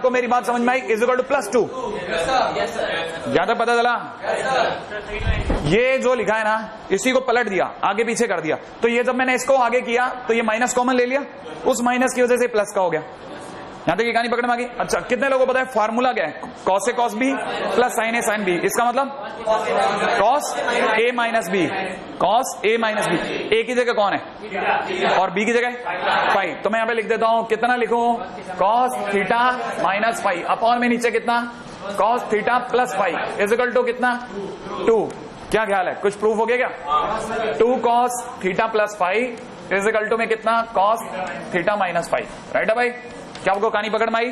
को मेरी बात समझ में आई? Is equal to +2। ज्यादा पता चला? ये जो लिखा है ना, इसी को पलट दिया, आगे पीछे कर दिया, तो ये जब मैंने इसको आगे किया तो ये माइनस कॉमन ले लिया, उस माइनस की वजह से प्लस का हो गया। यहां तक ये कहानी पकड़ में आ गई। अच्छा, कितने लोगों को पता है फार्मूला क्या है? Cos A cos B plus sign A sine B. इसका मतलब cos A minus B, cos A minus B. ए की जगह कौन है और बी की जगह फाइव, तो मैं यहां पे लिख देता हूं, कितना लिखूं? Cos theta minus five upon में नीचे कितना? Cos theta plus five is equal to कितना? 2। क्या ख्याल है, कुछ प्रूफ हो गया क्या? 2 cos theta plus five is equal to में कितना? Cos theta minus five. Right है भाई? क्या आपको कहानी पकड़ में आई?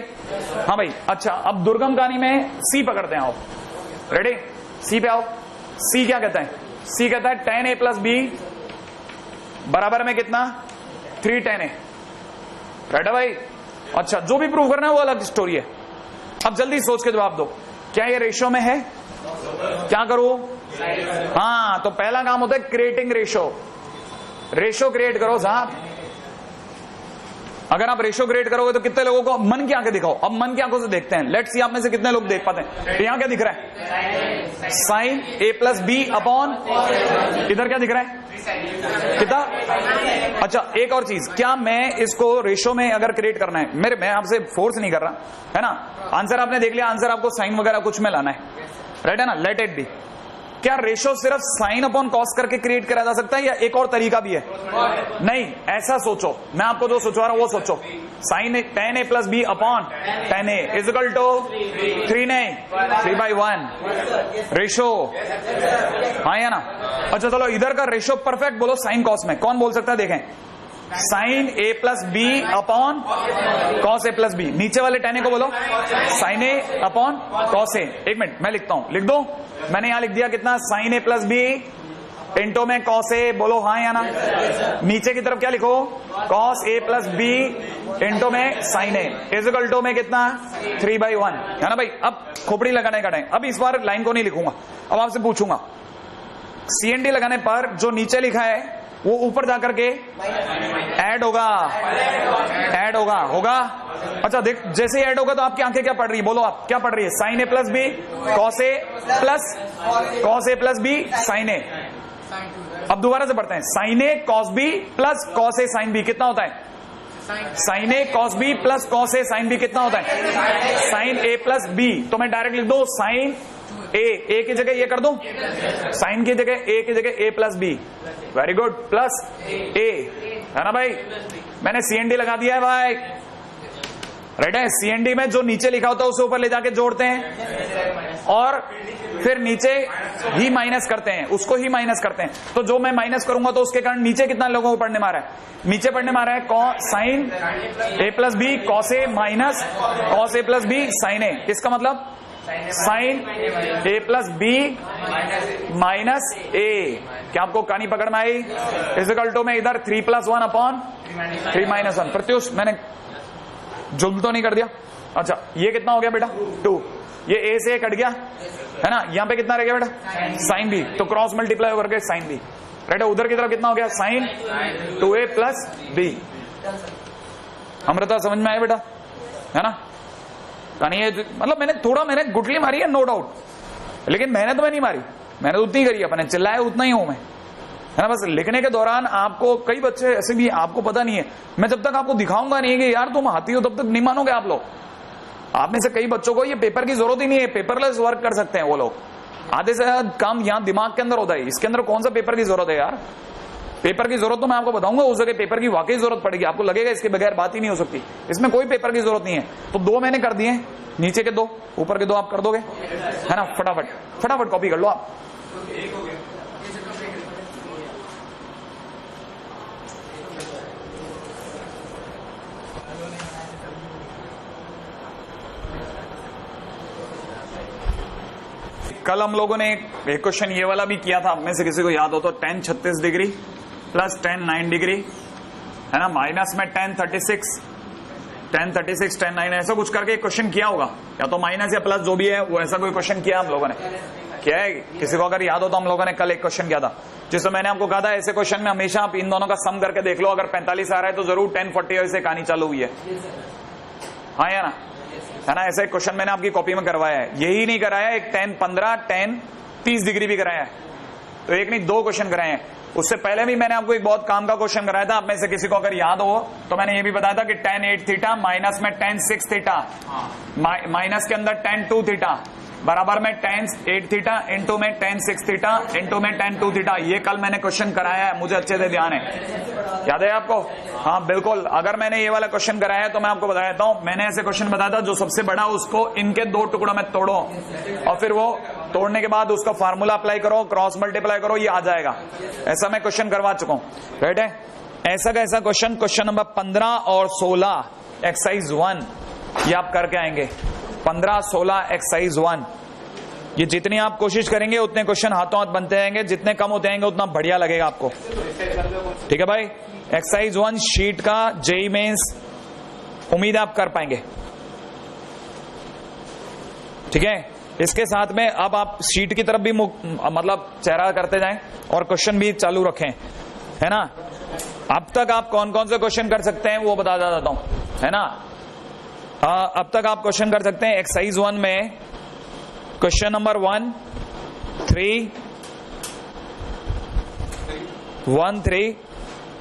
हाँ भाई। अच्छा, अब दुर्गम कहानी में सी पकड़ते हैं। आओ, रेडी? सी पे आओ। सी क्या कहता है? सी कहता है tan a प्लस बी बराबर में कितना? 3 tan a। राइट है भाई? अच्छा, जो भी प्रूव करना है वो अलग स्टोरी है। अब जल्दी सोच के जवाब दो, क्या ये रेशियो में है? क्या करूं? हाँ, तो पहला काम होता है क्रिएटिंग रेशियो। रेशियो क्रिएट करो साहब। अगर आप रेशियो क्रिएट करोगे तो कितने लोगों को मन की आंखें दिखाओ। अब मन की आंखों से देखते हैं, लेट्स सी आप में से कितने लोग देख पाते हैं। यहां क्या दिख रहा है? Sign A plus B upon, इधर क्या दिख रहा है? कितना? अच्छा, एक और चीज, क्या मैं इसको रेशियो में अगर क्रिएट करना है, मैं आपसे फोर्स नहीं कर रहा है ना, आंसर आपने देख लिया, आंसर आपको साइन वगैरह कुछ में लाना है, राइट है ना, लेट इट बी। क्या रेशियो सिर्फ साइन अपॉन कॉस करके क्रिएट करा जा सकता है या एक और तरीका भी है? नहीं, ऐसा सोचो, मैं आपको जो सोचवा रहा हूं वो सोचो। Sine tan a plus B upon tan a is equal to 3 नहीं 3/1 रेशियो। हाँ या ना? अच्छा चलो, इधर का रेशियो परफेक्ट बोलो साइन कॉस में। कौन बोल सकता है? देखें, sign A plus B upon cos A plus B. नीचे वाले tan a को बोलो sign A upon cos A. एक मिनट मैं लिखता हूं, लिख दो। मैंने यहां लिख दिया कितना? Sine A plus B into में कॉस ए। बोलो हाँ या ना? नीचे की तरफ क्या लिखो? Cos A plus B into में sine A is equal to में कितना? 3/1 है ना भाई? अब खोपड़ी लगाने का टाइम। अब इस बार लाइन को नहीं लिखूंगा, अब आपसे पूछूंगा, CND लगाने पर जो नीचे लिखा है वो ऊपर जाकर के ऐड होगा, ऐड होगा। अच्छा देख, जैसे ही ऐड होगा तो आपकी आंखें क्या पढ़ रही है? बोलो आप क्या पढ़ रही है? Sign A plus B cos A plus B sign ए। अब दोबारा से पढ़ते हैं, sign A cos B plus cos A sine B कितना होता है? Sign A cos B plus cos A sine B कितना होता है? Sign A plus B. तो मैं डायरेक्ट लिख दो साइन ए की जगह ये कर दूं, साइन की जगह ए की जगह A plus B. Very good, plus A है ना भाई? मैंने CND लगा दिया है भाई, राइट है? CND में जो नीचे लिखा होता है उसे ऊपर ले जाके जोड़ते हैं और फिर नीचे ही माइनस करते हैं, उसको ही माइनस करते हैं। तो जो मैं माइनस करूंगा तो उसके कारण नीचे कितना लोगों को पढ़ने मारा है? नीचे पढ़ने मारा है sign A plus B cos A minus cos A plus B sign ए। इसका मतलब sign A plus B minus ए। क्या आपको कहानी पकड़ में आई? इज इक्वल टू में इधर 3+1 अपॉन 3-1। प्रत्युष मैंने जुल्म तो नहीं कर दिया? अच्छा, ये कितना हो गया बेटा? 2। ये ए से कट गया है ना? यहां पे कितना रह गया बेटा? Sine B. तो क्रॉस मल्टीप्लाई होकर के साइन बी, राइट है? उधर की तरफ कितना हो गया? Sign 2a plus B. Amrita समझ में आया बेटा? है ना? ये मतलब मैंने गुटली मारी है, नो डाउट, लेकिन मेहनत में नहीं मारी, मैंने उतनी करी, अपने चिल्लाया उतना ही हूं मैं, है ना? बस लिखने के दौरान आपको कई बच्चे ऐसे भी आपको पता नहीं है, मैं जब तक आपको दिखाऊंगा नहीं कि यार तुम हाथी हो तब तक नहीं मानोगे आप लोग। आप में से कई बच्चों को ये पेपर की जरूरत ही नहीं है, पेपरलेस वर्क कर सकते हैं वो लोग। आधे से ज्यादा काम यहाँ दिमाग के अंदर होता है, इसके अंदर कौन सा पेपर की जरूरत है यार? पेपर की जरूरत तो मैं आपको बताऊंगा, उस जगह पेपर की वाकई जरूरत पड़ेगी, आपको लगेगा इसके बगैर बात ही नहीं हो सकती। इसमें कोई पेपर की जरूरत नहीं है। तो 2 मैंने कर दिए, नीचे के 2, ऊपर के 2 आप कर दोगे, है ना? फटाफट कॉपी कर लो आप। कल हम लोगों ने एक क्वेश्चन ये वाला भी किया था, आप में से किसी को याद हो तो, tan 36 degree plus tan 9 degree, है ना, माइनस में tan 36 tan 9 ऐसा कुछ करके एक क्वेश्चन किया होगा, या तो माइनस या प्लस जो भी है वो, ऐसा कोई क्वेश्चन किया हम लोगों ने। क्या है किसी को अगर याद हो तो? हम लोगों ने कल एक क्वेश्चन किया था जिसमें मैंने आपको कहा था ऐसे क्वेश्चन में हमेशा आप इन दोनों का सम करके देख लो, अगर 45 आ रहा है तो जरूर 1040 से कहानी चालू हुई है। हाँ या ना? है ना। ऐसा एक क्वेश्चन मैंने आपकी कॉपी में करवाया है, यही नहीं कराया, एक 10 15 10 30 डिग्री भी कराया है, तो एक नहीं 2 क्वेश्चन कराए हैं। उससे पहले भी मैंने आपको एक बहुत काम का क्वेश्चन कराया था, आप में से किसी को अगर याद हो तो मैंने ये भी बताया था कि tan 8 थीटा माइनस में tan 6 थीटा माइनस के अंदर tan 2 थीटा बराबर में tan 8 थीटा इंटू में tan 6 थीटा इंटू में tan 2 थीटा। ये कल मैंने क्वेश्चन कराया है, मुझे अच्छे से ध्यान है, याद है आपको? हाँ बिल्कुल। अगर मैंने ये वाला क्वेश्चन कराया है तो मैं आपको बता देता हूँ, मैंने ऐसे क्वेश्चन बताया था जो सबसे बड़ा उसको इनके 2 टुकड़ों में तोड़ो और फिर वो तोड़ने के बाद उसका फार्मूला अप्लाई करो, क्रॉस मल्टीप्लाई करो, ये आ जाएगा। ऐसा मैं क्वेश्चन करवा चुका हूँ, राइट है। ऐसा का ऐसा क्वेश्चन, क्वेश्चन नंबर 15 और 16 एक्सरसाइज 1 ये आप करके आएंगे। 15 16 एक्सरसाइज 1, ये जितनी आप कोशिश करेंगे उतने क्वेश्चन हाथों हाथ बनते जाएंगे, जितने कम होते जाएंगे उतना बढ़िया लगेगा आपको, ठीक है भाई। एक्सरसाइज 1 शीट का जेईई मेंस, उम्मीद है आप कर पाएंगे, ठीक है। इसके साथ में अब आप शीट की तरफ भी मतलब चेहरा करते जाएं और क्वेश्चन भी चालू रखें, है ना। अब तक आप कौन कौन से क्वेश्चन कर सकते हैं वो बता देता हूं, है ना। अब तक आप क्वेश्चन कर सकते हैं एक्सरसाइज 1 में क्वेश्चन नंबर 1 3 1 3,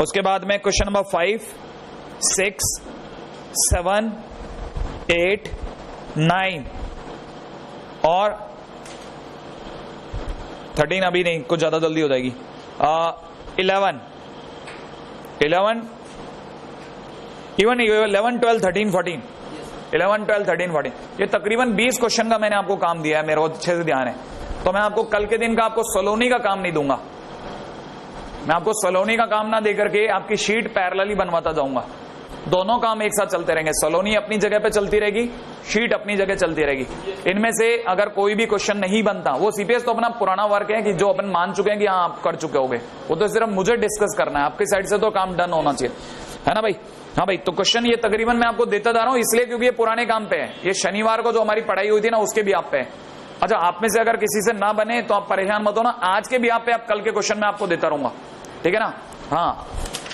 उसके बाद में क्वेश्चन नंबर 5 6 7 8 9 और 13 अभी नहीं, कुछ ज्यादा जल्दी हो जाएगी। 11 इवन 11 12 13 14 11 12 13 14, ये तकरीबन 20 क्वेश्चन का मैंने आपको काम दिया है, मेरे को अच्छे से ध्यान है। तो मैं आपको कल के दिन का आपको सलोनी का काम नहीं दूंगा, मैं आपको सलोनी का काम ना देकर के आपकी शीट पैरेलली बनवाता जाऊंगा। दोनों काम एक साथ चलते रहेंगे, सलोनी अपनी जगह पे चलती रहेगी, शीट अपनी जगह चलती रहेगी। इनमें से अगर कोई भी क्वेश्चन नहीं बनता, वो सीपीएस तो अपना पुराना वर्क है कि जो अपन मान चुके हैं कि हाँ आप कर चुके होगे, वो तो सिर्फ मुझे डिस्कस करना है, आपकी साइड से तो काम डन होना चाहिए, है ना भाई। हाँ भाई, तो क्वेश्चन ये तकरीबन मैं आपको देता जा रहा हूँ इसलिए क्योंकि ये पुराने काम पे है, ये शनिवार को जो हमारी पढ़ाई हुई थी ना उसके भी आप पे है। अच्छा, आप में से अगर किसी से ना बने तो आप परेशान मत हो ना, आज के भी आप पे, आप कल के क्वेश्चन में आपको देता रहूंगा, ठीक है ना। हाँ,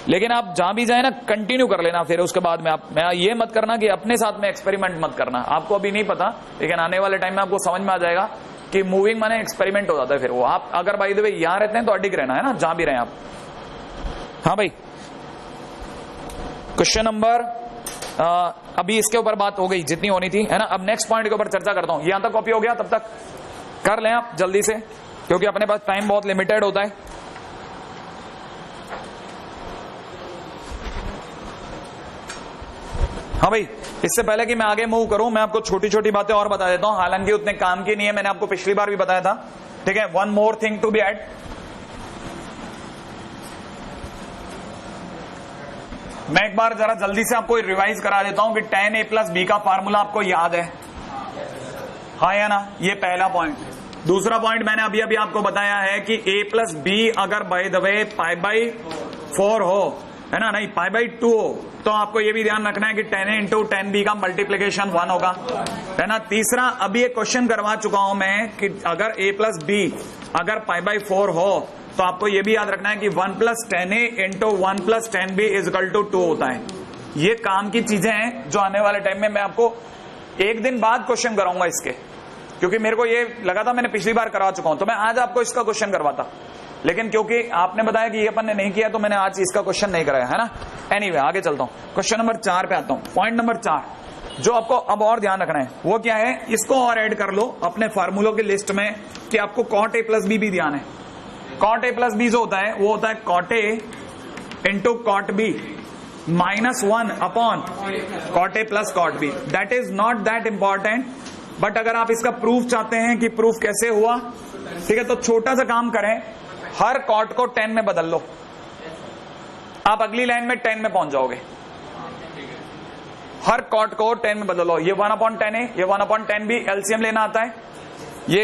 लेकिन आप जहां भी जाए ना कंटिन्यू कर लेना, फिर उसके बाद में आप ये मत करना कि अपने साथ में एक्सपेरिमेंट मत करना। आपको अभी नहीं पता, लेकिन आने वाले टाइम में आपको समझ में आ जाएगा कि मूविंग माने एक्सपेरिमेंट हो जाता है। फिर वो आप अगर बाय द वे यहां रहते हैं तो अडिग रहना है ना, जहां भी रहे आप। हाँ भाई, क्वेश्चन नंबर अभी इसके ऊपर बात हो गई जितनी होनी थी, है ना। अब नेक्स्ट पॉइंट के ऊपर चर्चा करता हूं। यहां तक कॉपी हो गया, तब तक कर लें आप जल्दी से, क्योंकि अपने पास टाइम बहुत लिमिटेड होता है। हाँ भाई, इससे पहले कि मैं आगे मूव करूं, मैं आपको छोटी छोटी बातें और बता देता हूं, हालांकि उतने काम की नहीं है, मैंने आपको पिछली बार भी बताया था, ठीक है। One more thing to be add, मैं एक बार जरा जल्दी से आपको रिवाइज करा देता हूं कि tan a प्लस बी का फार्मूला आपको याद है, हाँ या ना। ये पहला पॉइंट। दूसरा पॉइंट मैंने अभी अभी आपको बताया है कि a प्लस बी अगर बाय द वे π/4 हो, है ना, नहीं π/2 हो, तो आपको ये भी ध्यान रखना है कि tan a into tan b का मल्टीप्लीकेशन 1 होगा, है ना। तीसरा, अभी एक क्वेश्चन करवा चुका हूं मैं कि अगर a प्लस बी अगर π/4 हो तो आपको ये भी याद रखना है कि 1 plus tan a into 1 plus tan b is equal to 2 होता है। ये काम की चीजें हैं जो आने वाले टाइम में मैं आपको एक दिन बाद क्वेश्चन कराऊंगा इसके, क्योंकि मेरे को ये लगा था मैंने पिछली बार करा चुका हूं, तो मैं आज आपको इसका क्वेश्चन करवाता, लेकिन क्योंकि आपने बताया कि ये अपन ने नहीं किया तो मैंने आज इसका क्वेश्चन नहीं कराया, है ना। एनीवे, आगे चलता हूं, क्वेश्चन नंबर 4 पे आता हूं। पॉइंट नंबर 4 जो आपको अब और ध्यान रखना है वो क्या है, इसको और ऐड कर लो अपने फार्मूलों की लिस्ट में कि आपको cot a प्लस बी भी ध्यान है। cot a प्लस बी जो होता है वो होता है cot a into cot b -1 upon cot a plus cot b। That is not that important, but अगर आप इसका प्रूफ चाहते हैं कि प्रूफ कैसे हुआ, ठीक है, तो छोटा सा काम करें, हर कॉट को 10 में बदल लो, आप अगली लाइन में 10 में पहुंच जाओगे। हर कॉट को 10 में बदलो, ये 1/10 है, ये 1/10 भी एलसीएम लेना आता है, ये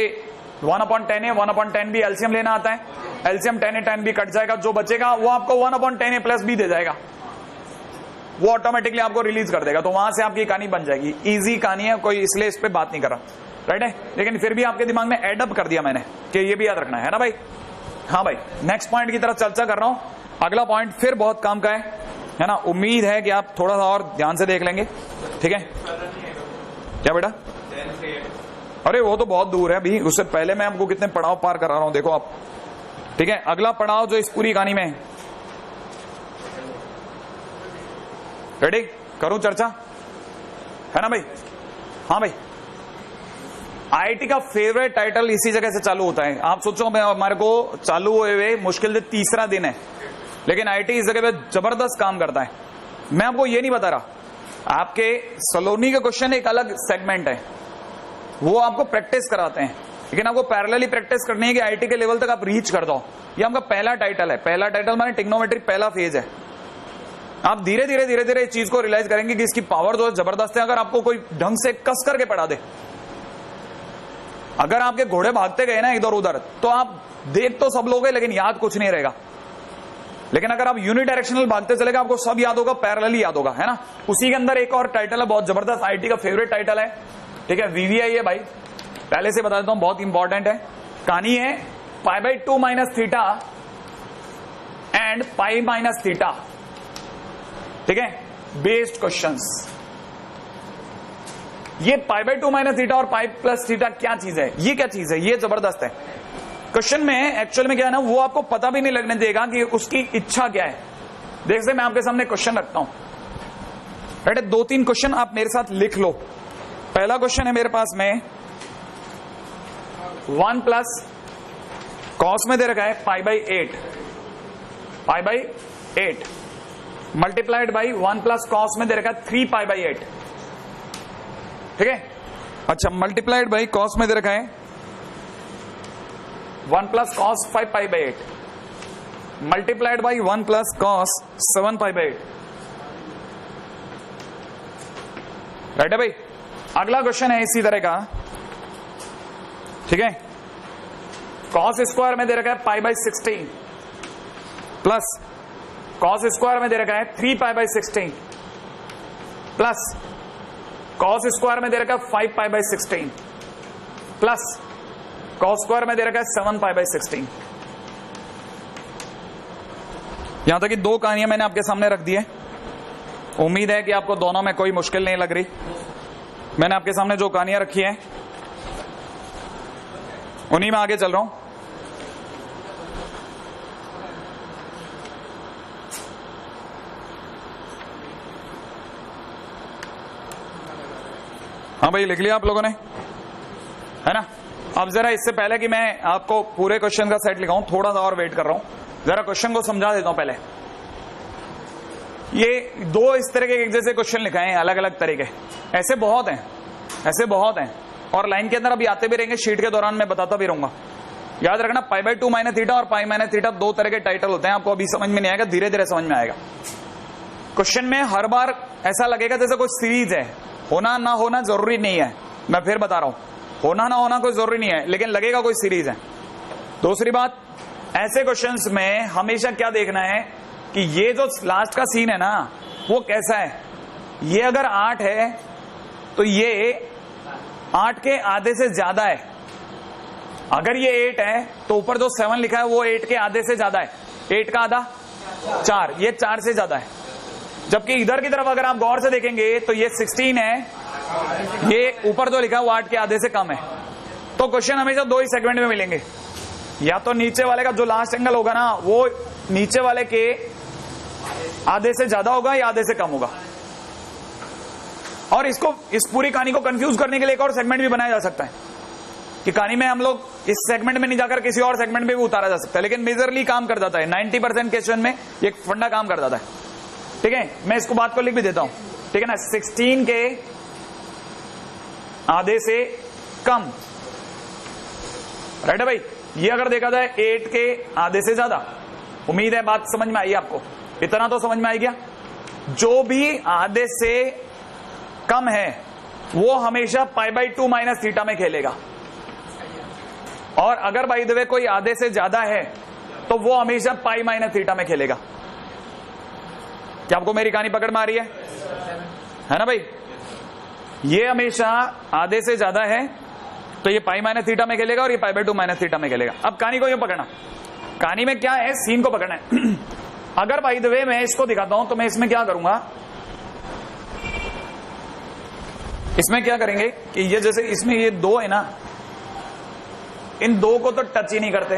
1/10 है, 1/10 भी एलसीएम लेना आता है, एलसीएम 10 a 10 b कट जाएगा, जो बचेगा वो आपको 1/10 a प्लस b दे जाएगा, वो ऑटोमेटिकली आपको रिलीज कर देगा। तो वहां से आपकी कहानी बन जाएगी, इजी कहानी है, कोई इसलिए इस पे बात नहीं कर रहा, राइट है। लेकिन फिर भी आपके दिमाग में एडअप कर दिया मैंने कि ये भी याद रखना है ना भाई। हाँ भाई, नेक्स्ट पॉइंट की तरफ चर्चा कर रहा हूं। अगला पॉइंट फिर बहुत काम का है ना, उम्मीद है कि आप थोड़ा सा और ध्यान से देख लेंगे, ठीक है। क्या बेटा? अरे वो तो बहुत दूर है अभी, उससे पहले मैं आपको कितने पड़ाव पार करा रहा हूं, देखो आप। ठीक है, अगला पड़ाव जो इस पूरी कहानी में है, रेडी? करूं चर्चा, है ना भाई? हाँ भाई, आईआईटी का फेवरेट टाइटल इसी जगह से चालू होता है। आप सोचो हमारे को चालू हुए मुश्किल से तीसरा दिन है, लेकिन आईआईटी इस जगह पे जबरदस्त काम करता है। मैं आपको ये नहीं बता रहा, आपके सलोनी के क्वेश्चन एक अलग सेगमेंट है, वो आपको प्रैक्टिस कराते हैं, लेकिन आपको पैरेलली प्रैक्टिस करनी है कि आईआईटी के लेवल तक आप रीच कर दो। ये आपका पहला टाइटल है। पहला टाइटल माने ट्रिग्नोमेट्री पहला फेज है। आप धीरे धीरे धीरे धीरे इस चीज को रियलाइज करेंगे कि इसकी पावर जो जबरदस्त है, अगर आपको कोई ढंग से कस करके पढ़ा दे। अगर आपके घोड़े भागते गए ना इधर उधर, तो आप देख तो सब लोगे लेकिन याद कुछ नहीं रहेगा। लेकिन अगर आप यूनिडायरेक्शनल भागते चलेगा, आपको सब याद होगा, पैरेलली याद होगा, है ना? उसी के अंदर एक और टाइटल है बहुत जबरदस्त, आईआईटी का फेवरेट टाइटल है। ठीक है, वीवीआई है भाई, पहले से बता देता हूं, बहुत इंपॉर्टेंट है। कहानी है π/2 - थीटा एंड π - थीटा। ठीक है, बेस्ड क्वेश्चंस। ये π/2 - थीटा और π + थीटा क्या चीज है, ये क्या चीज है, ये जबरदस्त है। क्वेश्चन में एक्चुअल में क्या है ना, वो आपको पता भी नहीं लगने देगा कि उसकी इच्छा क्या है। देख से मैं आपके सामने क्वेश्चन रखता हूं, बेटे 2-3 क्वेश्चन आप मेरे साथ लिख लो। पहला क्वेश्चन है मेरे पास में 1 + कॉस में दे रखा है π/8 मल्टीप्लाइड बाई 1 + कॉस में दे रखा है 3π/8। ठीक है, अच्छा, मल्टीप्लाइड बाई कॉस में दे रखा है 1 + cos 5π/8 multiplied by 1 + cos 7π/8। Right है भाई? अगला क्वेश्चन है इसी तरह का। ठीक है, cos स्क्वायर में दे रखा है π/16 प्लस cos स्क्वायर में दे रखा है 3π/16 प्लस cos स्क्वायर में दे रखा है 5π/16 प्लस cos स्क्वायर में दे रखा है 7π/16। यहां तक कि 2 कहानियां मैंने आपके सामने रख दी है। उम्मीद है कि आपको दोनों में कोई मुश्किल नहीं लग रही। मैंने आपके सामने जो कहानियां रखी हैं उन्हीं में आगे चल रहा हूं। हाँ भाई, लिख लिया आप लोगों ने, है ना? अब जरा इससे पहले कि मैं आपको पूरे क्वेश्चन का सेट लिखाऊं, थोड़ा सा और वेट कर रहा हूं, जरा क्वेश्चन को समझा देता हूं पहले। ये 2 इस तरह के एक जैसे क्वेश्चन लिखाए हैं, अलग अलग तरह के, ऐसे बहुत हैं, ऐसे बहुत हैं, और लाइन के अंदर अभी आते भी रहेंगे, शीट के दौरान मैं बताता भी रहूंगा। याद रखना, π/2 - थीटा और π - थीटा 2 तरह के टाइटल होते हैं। आपको अभी समझ में नहीं आएगा, धीरे धीरे समझ में आएगा। क्वेश्चन में हर बार ऐसा लगेगा जैसे कोई सीरीज है, होना ना होना जरूरी नहीं है। मैं फिर बता रहा हूं, होना ना होना कोई जरूरी नहीं है, लेकिन लगेगा कोई सीरीज है। दूसरी बात, ऐसे क्वेश्चंस में हमेशा क्या देखना है कि ये जो लास्ट का सीन है ना, वो कैसा है। ये अगर 8 है तो ये 8 के आधे से ज्यादा है। अगर ये 8 है तो ऊपर जो 7 लिखा है वो 8 के आधे से ज्यादा है। 8 का आधा 4, ये 4 से ज्यादा है। जबकि इधर की तरफ अगर आप गौर से देखेंगे तो ये 16 है, ये ऊपर जो लिखा है वो 8 के आधे से कम है। तो क्वेश्चन हमेशा 2 ही सेगमेंट में मिलेंगे, या तो नीचे वाले का जो लास्ट एंगल होगा ना, वो नीचे वाले के आधे से ज्यादा होगा या आधे से कम होगा। और इसको, इस पूरी कहानी को कंफ्यूज करने के लिए एक और सेगमेंट भी बनाया जा सकता है कि कहानी में हम लोग इस सेगमेंट में नहीं जाकर किसी और सेगमेंट में भी उतारा जा सकता है, लेकिन मेजरली काम कर जाता है। 90% क्वेश्चन में ये फंडा काम कर जाता है। ठीक है, मैं इसको बात को लिख भी देता हूं, ठीक है ना? 16 के आधे से कम, राइट है भाई? ये अगर देखा जाए 8 के आधे से ज्यादा। उम्मीद है बात समझ में आई आपको, इतना तो समझ में आई गया। जो भी आधे से कम है वो हमेशा π/2 - थीटा में खेलेगा, और अगर बाय द वे कोई आधे से ज्यादा है तो वो हमेशा π - थीटा में खेलेगा। क्या आपको मेरी कहानी पकड़ में आ रही है ना भाई? ये हमेशा आधे से ज्यादा है तो ये π - थीटा में खेलेगा, और ये π/2 - थीटा में खेलेगा। अब कहानी को यूं पकड़ना, कहानी में क्या है, सीन को पकड़ना है। अगर बाय द वे मैं इसको दिखाता हूं तो मैं इसमें क्या करूंगा, इसमें क्या करेंगे कि ये जैसे इसमें ये दो है ना, इन दो को तो टच ही नहीं करते,